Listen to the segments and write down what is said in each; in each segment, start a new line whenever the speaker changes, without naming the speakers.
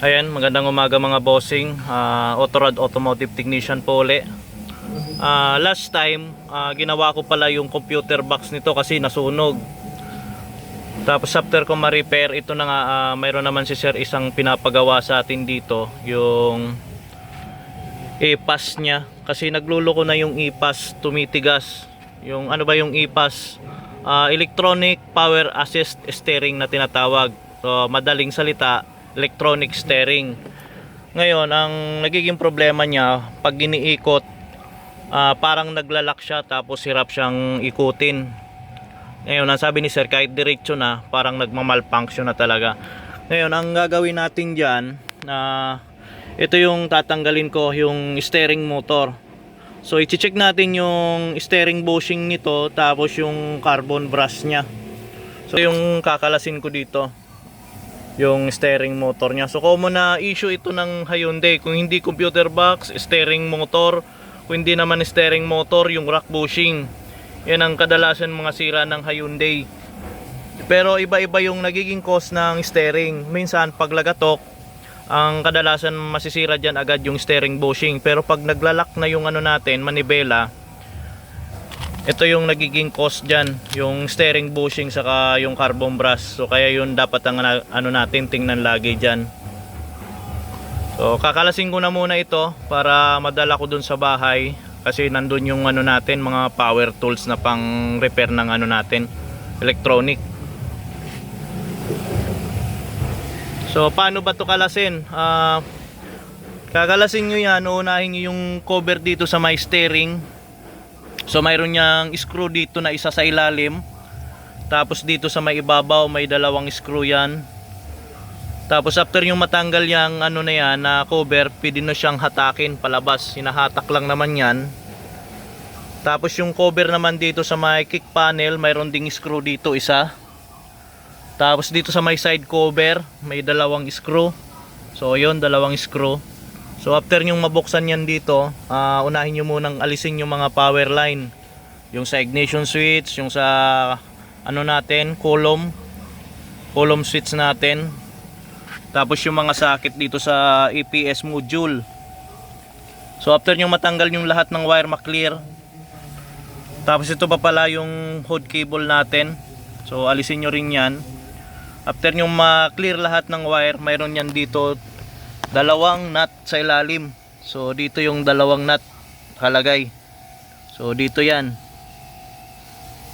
Ayan, magandang umaga mga bossing. Autorad Automotive Technician po uli. Last time, ginawa ko pala yung computer box nito kasi nasunog. Tapos after ko ma-repair, ito na nga, mayroon naman si sir isang pinapagawa sa atin dito, yung e-pass niya. Kasi nagluloko na yung e-pass, tumitigas. Yung ano ba yung e-pass? Electronic Power Assist Steering na tinatawag. So madaling salita, electronic steering. Ngayon, ang nagiging problema niya, pag iniikot, parang naglalak siya tapos hirap siyang ikutin. Ngayon, ang sabi ni sir, kahit diretso na, parang nagmamalfunction na talaga. Ngayon, ang gagawin natin dyan, ito yung tatanggalin ko, yung steering motor. So, i-check natin yung steering bushing nito, tapos yung carbon brush nya. So, yung kakalasin ko dito, yung steering motor nya. So, common na issue ito ng Hyundai. Kung hindi computer box, steering motor. Kung hindi naman steering motor, yung rack bushing. Yan ang kadalasan mga sira ng Hyundai. Pero iba-iba yung nagiging cause ng steering. Minsan pag lagatok, ang kadalasan masisira dyan agad yung steering bushing. Pero pag naglalak na yung ano natin, manibela, ito yung nagiging cause dyan, yung steering bushing saka yung carbon brush. So kaya yun dapat ang ano natin tingnan lagi dyan. So kakalasin ko na muna ito para madala ko dun sa bahay. Kasi nandun yung ano natin, mga power tools na pang repair ng ano natin, electronic. So paano ba to kalasin? Kakalasin nyo yan, uunahin nyo yung cover dito sa may steering. So mayroon niyang screw dito na isa sa ilalim. Tapos dito sa may ibabaw may dalawang screw yan. Tapos after yung matanggal yung ano na yan na cover, pwede na siyang hatakin palabas. Hinahatak lang naman yan. Tapos yung cover naman dito sa may kick panel, mayroon ding screw dito isa. Tapos dito sa may side cover, may dalawang screw. So yun, dalawang screw. So after nyong mabuksan yan dito, unahin nyo munang alisin yung mga power line. Yung sa ignition switch, yung sa ano natin, column switch natin. Tapos yung mga socket dito sa EPS module. So after nyong matanggal yung lahat ng wire maklear. Tapos ito pa pala yung hood cable natin. So alisin nyo rin yan. After nyong ma-clear lahat ng wire, mayroon yan dito dalawang nut sa ilalim. So dito yung dalawang nut kalagay. So dito yan.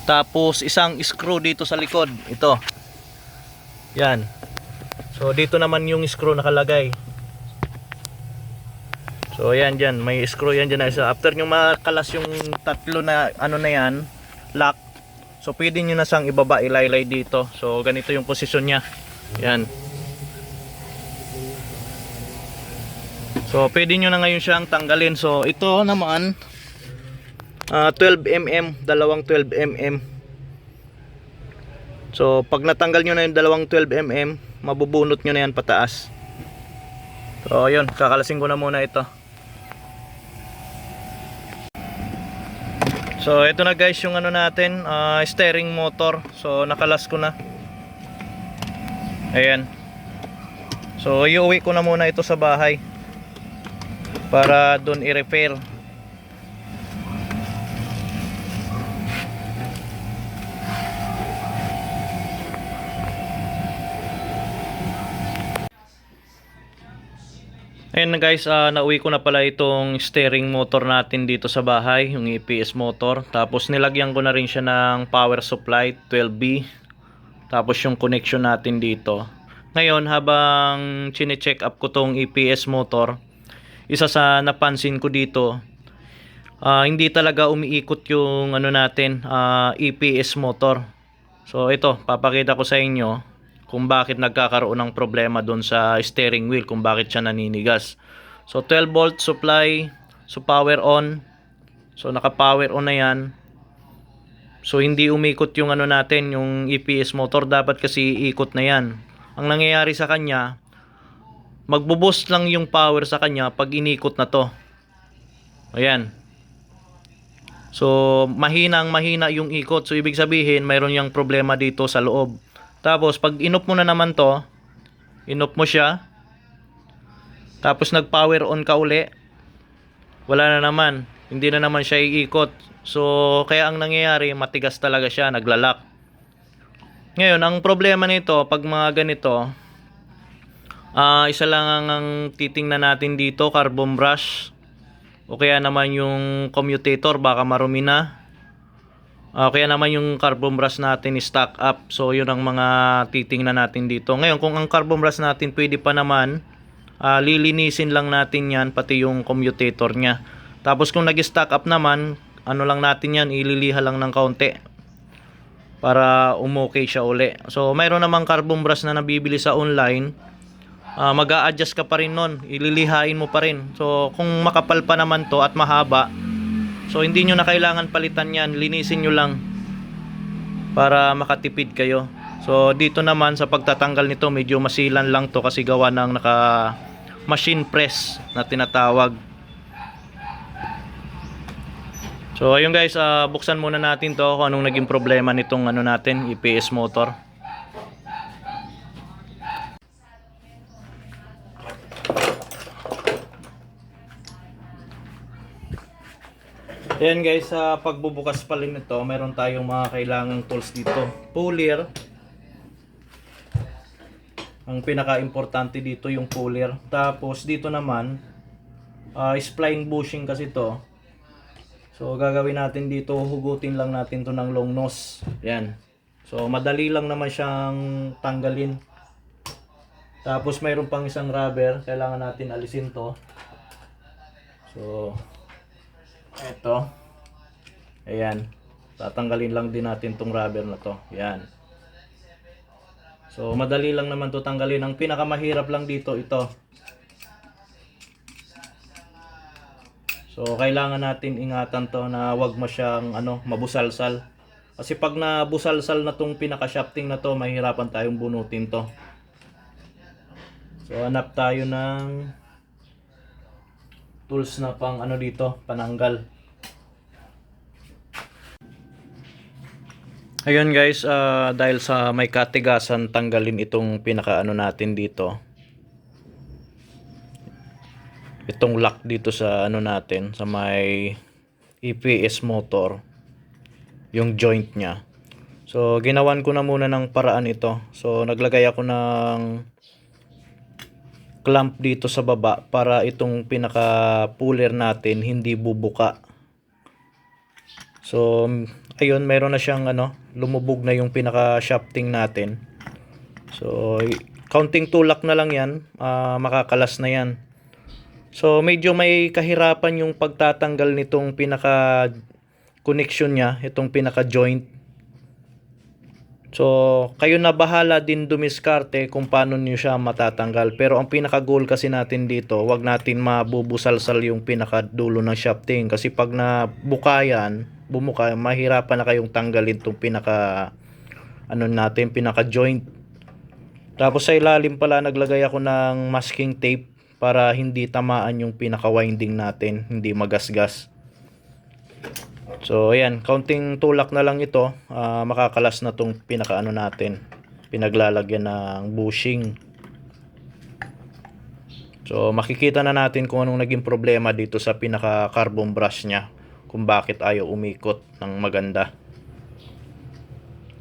Tapos isang screw dito sa likod. Ito. Yan. So dito naman yung screw nakalagay. So yan dyan. May screw yan dyan. So, after nyo makalas yung tatlo na ano na yan, lock. So pwede nyo na sang ibaba, ilaylay dito. So ganito yung posisyon nya. Yan. So pwede nyo na ngayon siyang tanggalin. So ito naman 12mm, dalawang 12mm. So pag natanggal nyo na yung dalawang 12mm, mabubunot nyo na yan pataas. So yun, kakalasin ko na muna ito. So ito na guys yung ano natin, steering motor. So nakalas ko na. Ayan. So iuwi ko na muna ito sa bahay para doon i-repair. Ayan na guys, nauwi ko na pala itong steering motor natin dito sa bahay, yung EPS motor. Tapos nilagyan ko na rin siya ng power supply 12V. Tapos yung connection natin dito. Ngayon habang chine-check up ko tong EPS motor, isa sa napansin ko dito, hindi talaga umiikot yung ano natin, EPS motor. So ito, papakita ko sa inyo kung bakit nagkakaroon ng problema doon sa steering wheel, kung bakit siya naninigas. So 12 volt supply, so power on. So naka power on na yan. So hindi umikot yung ano natin, yung EPS motor, dapat kasi ikot na yan. Ang nangyayari sa kanya, magbo-boost lang yung power sa kanya pag inikot na to. Ayan. So mahina yung ikot. So ibig sabihin mayroon yang problema dito sa loob. Tapos pag inop mo na naman to, inop mo siya. Tapos nag-power on ka uli, wala na naman. Hindi na naman siya iikot. So, kaya ang nangyayari, matigas talaga siya, naglalak. Ngayon, ang problema nito, pag mga ganito, isa lang ang titingnan natin dito, carbon brush. O kaya naman yung commutator, baka marumi na. Kaya naman yung carbon brush natin is stock up. So, yun ang mga titingnan natin dito. Ngayon, kung ang carbon brush natin pwede pa naman, lilinisin lang natin yan, pati yung commutator nya. Tapos kung nag-stock up naman, ano lang natin yan, ililiha lang ng kaunti para umokay siya uli. So mayroon namang carbon brush na nabibili sa online, mag-a-adjust ka pa rin nun, ililihain mo pa rin. So kung makapal pa naman to at mahaba, so hindi nyo na kailangan palitan yan, linisin nyo lang para makatipid kayo. So dito naman sa pagtatanggal nito, medyo masilan lang to kasi gawa ng naka machine press na tinatawag. So ayun guys, buksan muna natin to kung anong naging problema nitong ano natin, EPS motor. Ayan guys, sa pagbubukas pa rin nito, meron tayong mga kailangang tools dito. Puller. Ang pinaka-importante dito yung puller. Tapos dito naman, spline bushing kasi to. So gagawin natin dito, hugutin lang natin to ng long nose. Yan. So madali lang naman siyang tanggalin. Tapos mayroon pang isang rubber, kailangan natin alisin to. So eto. Ayan. Tatanggalin lang din natin tong rubber na to. Yan. So madali lang naman to tanggalin. Ang pinakamahirap lang dito ito. So kailangan natin ingatan to na wag masyang mabusalsal. Kasi pag nabusalsal na tong pinaka-shafting na to, mahirapan tayong bunutin to. So hanap tayo ng tools na pang dito, pananggal. Ayun guys, dahil sa may katigasan, tanggalin itong pinaka natin dito. Itong lock dito sa natin, sa may EPS motor, yung joint nya. So ginawan ko na muna ng paraan ito. So naglagay ako ng clamp dito sa baba para itong pinaka puller natin hindi bubuka. So ayun, meron na siyang lumubog na yung pinaka shafting natin. So counting tulak na lang yan, makakalas na yan. So medyo may kahirapan yung pagtatanggal nitong pinaka connection nya, itong pinaka joint. So kayo na bahala din dumiskarte kung paano niyo siya matatanggal. Pero ang pinaka goal kasi natin dito, wag natin mabubusalsal yung pinaka dulo ng shafting. Kasi pag nabuka yan, bumuka, mahirapan na kayong tanggalin itong pinaka natin, pinaka joint. Tapos sa ilalim pala naglagay ako ng masking tape para hindi tamaan yung pinaka winding natin, hindi magasgas. So ayan, counting tulak na lang ito, makakalas na tong pinaka natin, pinaglalagyan ng bushing. So makikita na natin kung anong naging problema dito sa pinaka carbon brush nya, kung bakit ayaw umikot ng maganda.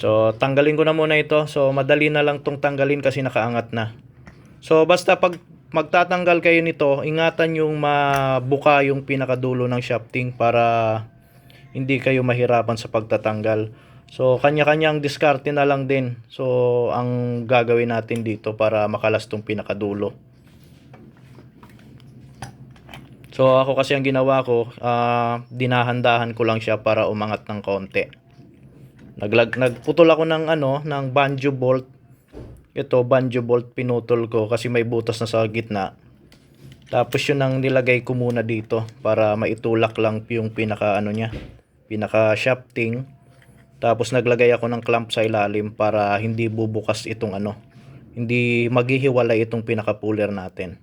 So tanggalin ko na muna ito. So madali na lang tong tanggalin kasi nakaangat na. So basta pag magtatanggal kayo nito, ingatan yung mabuka yung pinakadulo ng shafting para hindi kayo mahirapan sa pagtatanggal. So kanya-kanyang diskarte na lang din. So ang gagawin natin dito para makalas tong pinakadulo. So ako kasi ang ginawa ko, dinahandahan ko lang siya para umangat ng konti. Nagputol ako ng ng banjo bolt. Ito, banjo bolt, pinutol ko kasi may butas na sa gitna. Tapos yun ang nilagay ko muna dito para maitulak lang yung pinaka niya, pinaka shafting. Tapos naglagay ako ng clamp sa ilalim para hindi bubukas itong hindi maghihiwalay itong pinaka puller natin.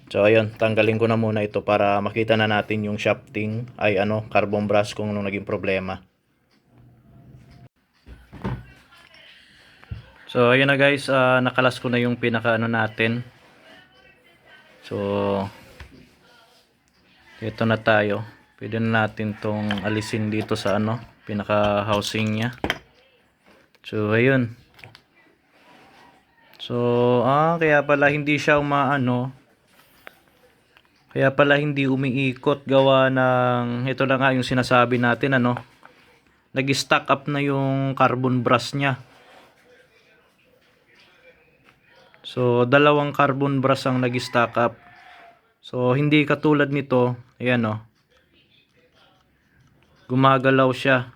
So ayun, tanggalin ko na muna ito para makita na natin yung shafting ay carbon brush kung anong naging problema. So ayun na guys, nakalas ko na yung pinaka natin. So ito na tayo. Pwede na natin tong alisin dito sa ano, pinaka housing nya. So ayun. So kaya pala hindi siya umaano. Kaya pala hindi umiikot gawa ng ito na nga yung sinasabi natin ano. Nag-stack up na yung carbon brush nya. So dalawang carbon brush ang nag-stack up. So hindi katulad nito, ayan oh. Gumagalaw siya.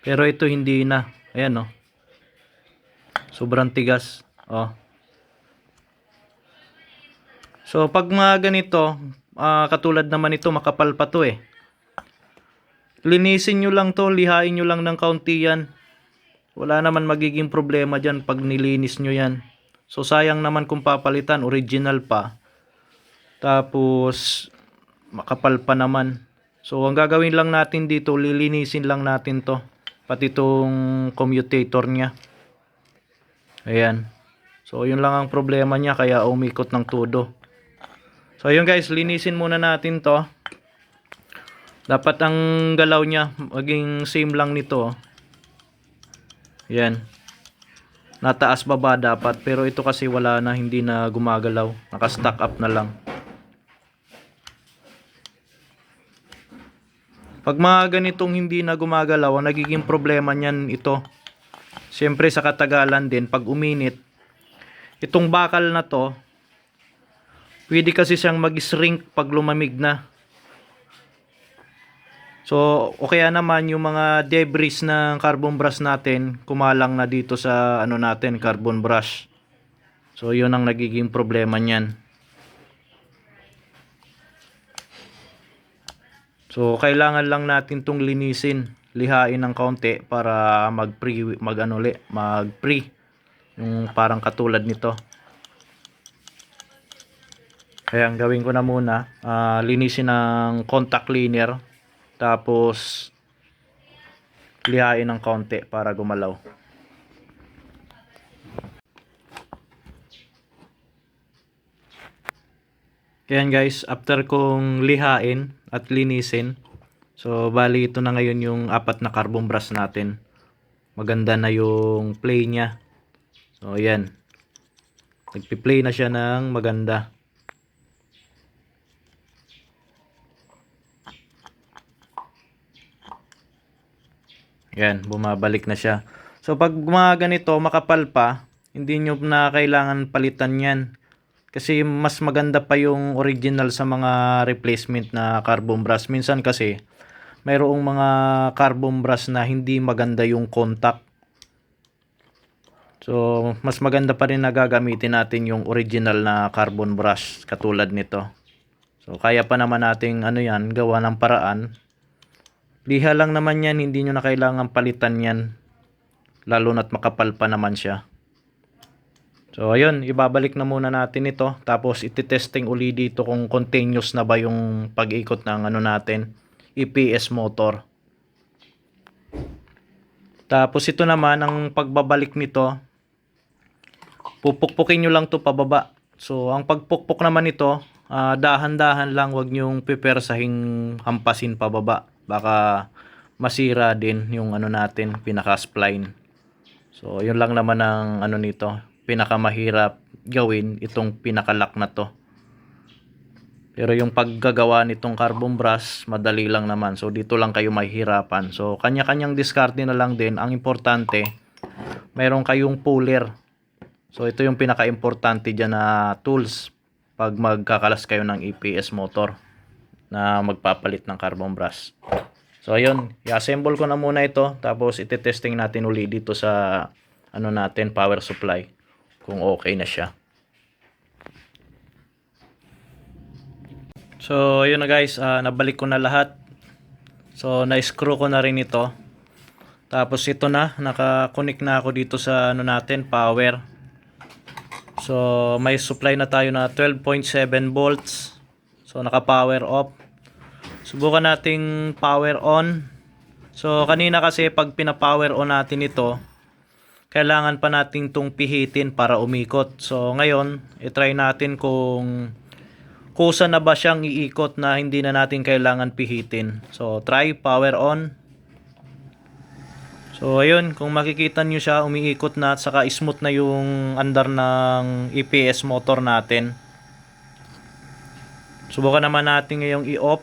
Pero ito hindi na. Ayan oh. Sobrang tigas, oh. So pag mga ganito, katulad naman ito, makapal pa to eh. Linisin nyo lang to, lihain nyo lang ng kaunti yan. Wala naman magiging problema dyan pag nilinis nyo yan. So sayang naman kung papalitan, original pa. Tapos makapal pa naman. So ang gagawin lang natin dito, lilinisin lang natin to. Pati itong commutator nya. Ayan. So yun lang ang problema nya, kaya umikot ng todo. So ayun guys, linisin muna natin to. Dapat ang galaw nya maging same lang nito. Yan. Nataas baba dapat, pero ito kasi wala na, hindi na gumagalaw. Naka-stack up na lang. Pag mga ganitong hindi na gumagalaw, ang nagiging problema niyan ito. Siyempre sa katagalan din, pag uminit, itong bakal na to, pwede kasi siyang mag-shrink pag lumamig na. So, o kaya naman yung mga debris ng carbon brush natin, kumalang na dito sa ano natin, carbon brush. So, yun ang nagiging problema niyan. So, kailangan lang natin tong linisin, lihain ng kaunti para mag-pre yung parang katulad nito. Kaya ang gawin ko na muna, linisin ng contact cleaner. Tapos lihain ng konti para gumalaw. Kaya guys, after kong lihain at linisin, so bali ito na ngayon yung apat na carbon brush natin. Maganda na yung play nya. So ayan. Nagpi-play na siya ng maganda. Yan, bumabalik na siya. So pag mga ganito, makapal pa, hindi nyo na kailangan palitan yan. Kasi mas maganda pa yung original sa mga replacement na carbon brush. Minsan kasi, mayroong mga carbon brush na hindi maganda yung contact. So mas maganda pa rin na gagamitin natin yung original na carbon brush katulad nito. So kaya pa naman nating ano yan, gawa ng paraan. Liha lang naman yan, hindi nyo na kailangan palitan yan. Lalo na't makapal pa naman siya. So ayun, ibabalik na muna natin ito. Tapos iti-testing uli dito kung continuous na ba yung pag-ikot ng ano natin, EPS motor. Tapos ito naman, ang pagbabalik nito, pupukpukin nyo lang to pababa. So ang pagpukpok naman nito, dahan-dahan lang, wag nyong pipersahing hampasin pababa. Baka masira din yung ano natin, pinaka-spline. So yun lang naman ang ano nito, pinakamahirap gawin itong pinaka-lock na to. Pero yung paggagawa nitong carbon brush, madali lang naman. So dito lang kayo mahihirapan. So kanya-kanyang diskarte na lang din. Ang importante, mayroon kayong puller. So ito yung pinaka-importante dyan na tools pag magkakalas kayo ng EPS motor na magpapalit ng carbon brush. So ayun, i-assemble ko na muna ito, tapos ite-testing natin uli dito sa ano natin, power supply, kung okay na siya. So ayun na guys, nabalik ko na lahat. So na-screw ko na rin ito. Tapos ito na, naka-connect na ako dito sa ano natin, power. So may supply na tayo na 12.7 volts. So naka-power off. Subukan nating power on. So kanina kasi pag pina-power on natin ito, kailangan pa natin tong pihitin para umikot. So ngayon, i-try natin kung kusa na ba siyang iikot na hindi na natin kailangan pihitin. So try power on. So ayun, kung makikita nyo siya, umiikot na at saka smooth na yung andar ng EPS motor natin. Subukan naman natin ngayong i-off.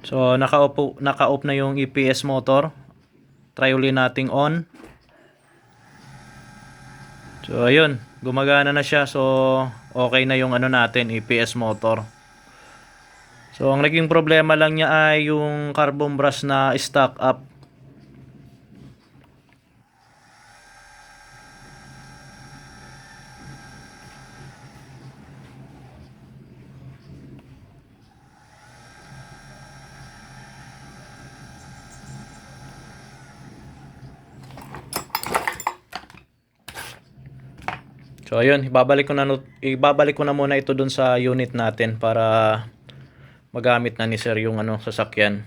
So naka-off na yung EPS motor. Try ulit nating on. So ayun, gumagana na siya. So okay na yung ano natin, EPS motor. So ang naging problema lang niya ay yung carbon brush na stock up. So ayun, ibabalik ko na muna ito dun sa unit natin para magamit na ni sir yung sasakyan.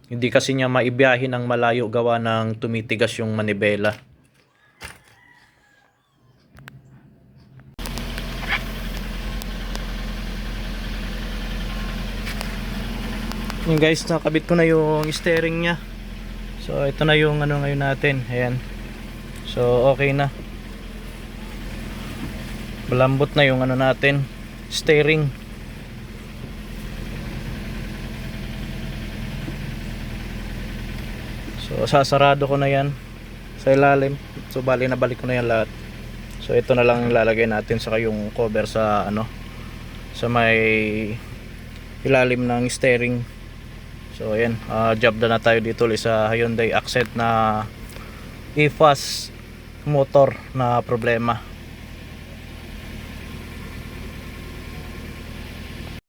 Hindi kasi niya maibiyahe ng malayo gawa ng tumitigas yung manibela. Yung guys, nakabit ko na yung steering niya. So ito na yung ngayon natin. Ayan. So okay na. Malambot na yung natin, steering. So sasarado ko na yan sa ilalim. So bali nabalik ko na yan lahat. So ito na lang ilalagay natin saka yung cover sa sa may ilalim ng steering. So ayan, job na tayo dito ulit sa Hyundai Accent na e-fast motor na problema.